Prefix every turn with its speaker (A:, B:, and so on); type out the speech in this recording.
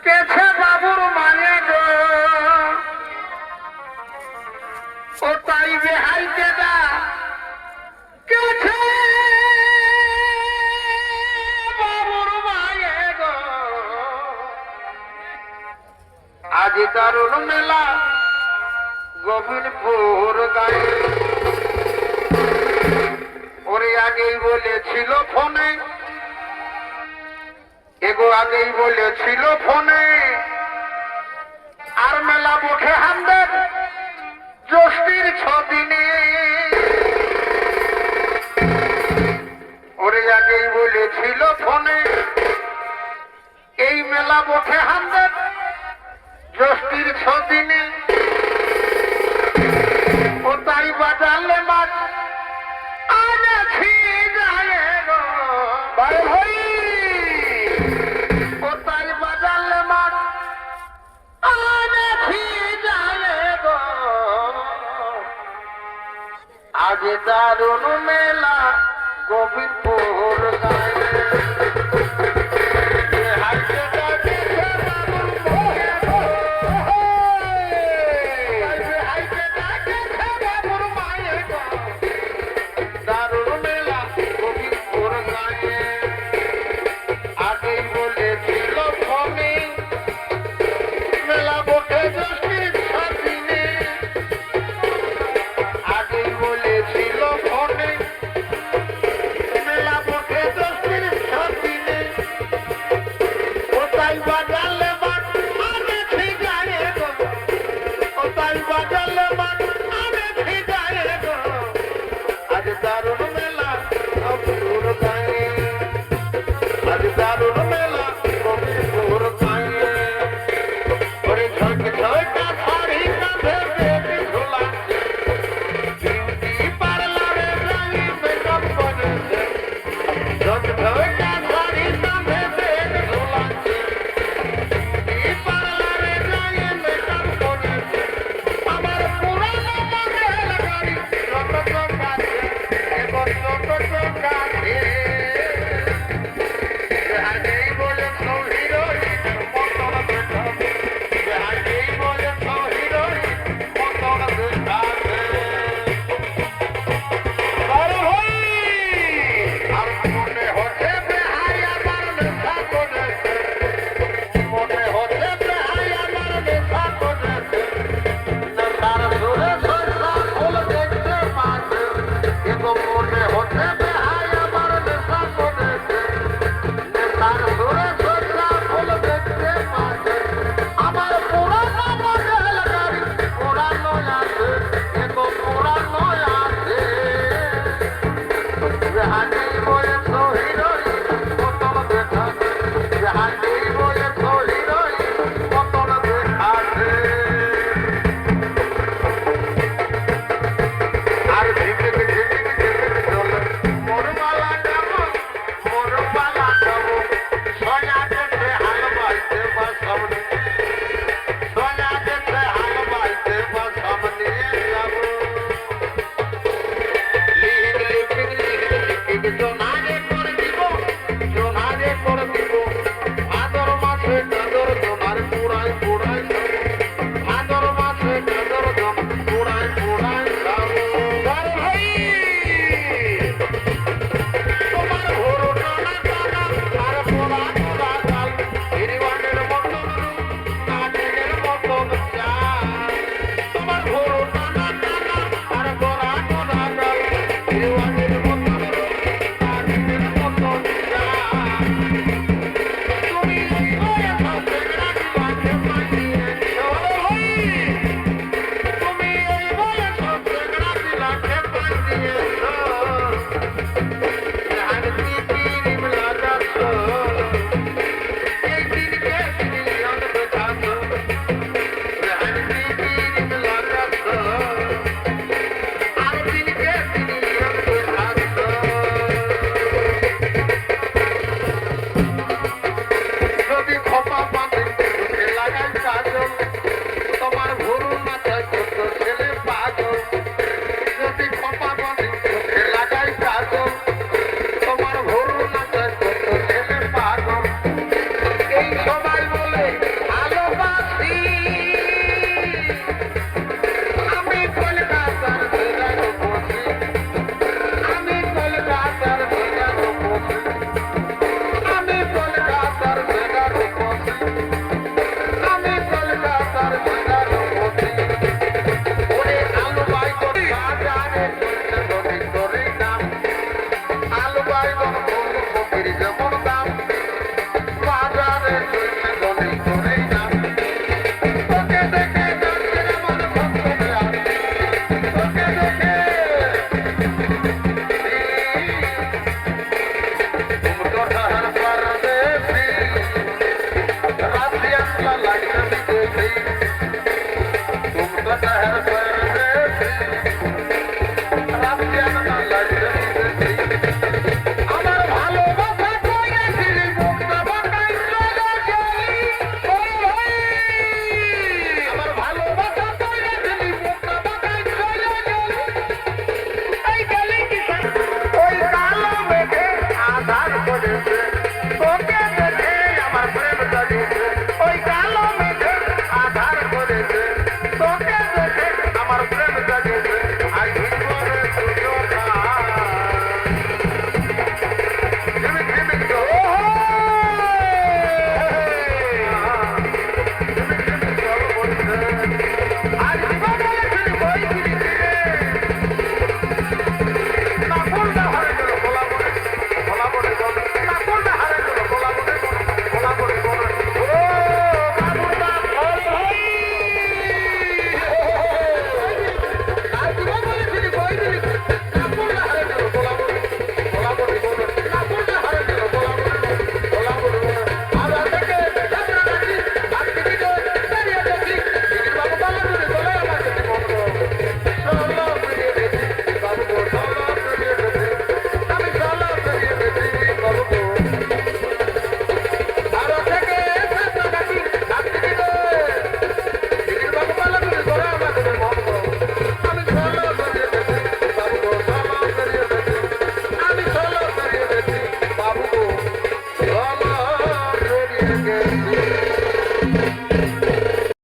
A: কেছে বাবুর মায়ে গো ও তাই বেহাইতে দা কেছে বাবুর মায়ে গো আজ দারুণ মেলা গোবিন্দপুর গায়ে ওরে আগেই বলেছিল ফোনে এগো আগেই বলেছিল ফোনে আর মেলা মুখে হামদের জ্যৈষ্ঠীর 6 দিনে ওরে আগেই বলেছিল ফোনে এই মেলা মুখে হামদের জ্যৈষ্ঠীর 6 দিনে ও তাই বাজালে মাছ আনেছি যায় গো বারে ভাই আজ দারুণ মেলা গোবিন্দপুর গায়ে দারুণ মেলা গোবিন্দপুর গায়ে আগেই বলেছিল ফোনে মেলা বটে জ্যৈষ্ঠীর 6 দিনে আগেই বলেছিল ফোনে মেলা বটে জ্যৈষ্ঠীর 6 দিনে কোথায় বাজালে মাঠ আমি ঠিকায়ে গো কোথায় বাজালে মাঠ আমি ঠিকায়ে গো আজ দারুণ মেলা গোবিন্দপুর গায়ে আজ দারুণ মেলা গোবিন্দপুর গায়ে ওরে ঝক ঝকা শাড়ি কাঁধে বেটি ঝুলাচ্ছে বিউটি পার্লারে যাই মেকআপ করেছে ঝক ঝকা শাড়ি কাঁধে বেটি ঝুলাচ্ছে বিউটি পার্লারে যাই মেকআপ করেছে আমার পুরানো মডেল গাড়ি ছোট চকাছে এবং ছোট চকাছে আগেই বলে হিরোইন মতন দেখাবে আগেই বলে হিরোইন মতন দেখাবে আর মনে হচ্ছে করেছে